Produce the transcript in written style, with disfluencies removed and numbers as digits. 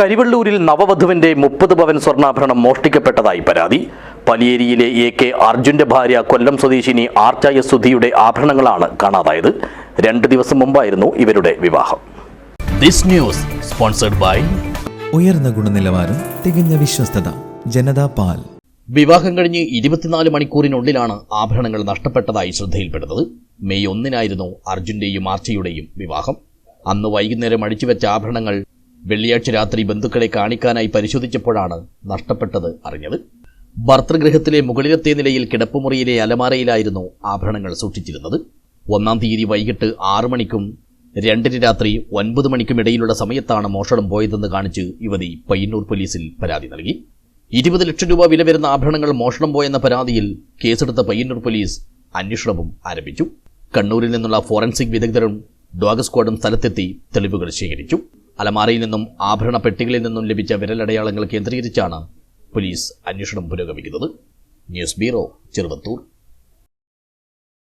കരിവള്ളൂരിൽ നവവധുവിന്റെ 30 പവൻ സ്വർണ്ണാഭരണം മോഷ്ടിക്കപ്പെട്ടതായി പരാതി. പലിയേരിയിലെ AK അർജുന്റെ ഭാര്യ കൊല്ലം സ്വദേശിനി ആർച്ചായ സുധിയുടെ ആഭരണങ്ങളാണ് കാണാതായത്. 2 ദിവസം മുമ്പായിരുന്നു ഇവരുടെ വിവാഹം. ദിസ് ന്യൂസ് സ്പോൺസർഡ് ബൈ ഉയർന്ന ഗുണനിലവാരം, തികഞ്ഞ വിശ്വസ്തത, ജനതാ പാൽ. വിവാഹം കഴിഞ്ഞ് 24 മണിക്കൂറിനുള്ളിലാണ് ആഭരണങ്ങൾ നഷ്ടപ്പെട്ടതായി ശ്രദ്ധയിൽപ്പെടുന്നത്. മെയ് 1-നായിരുന്നു അർജുന്റെയും ആർച്ചയുടെയും വിവാഹം. അന്ന് വൈകുന്നേരം അടിച്ചുവെച്ച ആഭരണങ്ങൾ വെള്ളിയാഴ്ച രാത്രി ബന്ധുക്കളെ കാണിക്കാനായി പരിശോധിച്ചപ്പോഴാണ് നഷ്ടപ്പെട്ടത് അറിഞ്ഞത്. ഭർതൃഗൃഹത്തിലെ മുകളിലത്തെ നിലയിൽ കിടപ്പുമുറിയിലെ അലമാരയിലായിരുന്നു ആഭരണങ്ങൾ സൂക്ഷിച്ചിരുന്നത്. 1-ാം തീയതി വൈകിട്ട് 6 മണിക്കും 2-ന് രാത്രി 9 മണിക്കും ഇടയിലുള്ള സമയത്താണ് മോഷണം പോയതെന്ന് കാണിച്ച് യുവതി പയ്യന്നൂർ പോലീസിൽ പരാതി നൽകി. 20 ലക്ഷം രൂപ വില വരുന്ന ആഭരണങ്ങൾ മോഷണം പോയെന്ന പരാതിയിൽ കേസെടുത്ത പയ്യന്നൂർ പോലീസ് അന്വേഷണവും ആരംഭിച്ചു. കണ്ണൂരിൽ നിന്നുള്ള ഫോറൻസിക് വിദഗ്ധരും ഡോഗ് സ്ക്വാഡും സ്ഥലത്തെത്തി തെളിവുകൾ ശേഖരിച്ചു. അലമാരയിൽ നിന്നും ആഭരണ പെട്ടികളിൽ നിന്നും ലഭിച്ച വിരലടയാളങ്ങൾ കേന്ദ്രീകരിച്ചാണ് പോലീസ് അന്വേഷണം പുരോഗമിക്കുന്നത്. News bureau, Cheruvathur.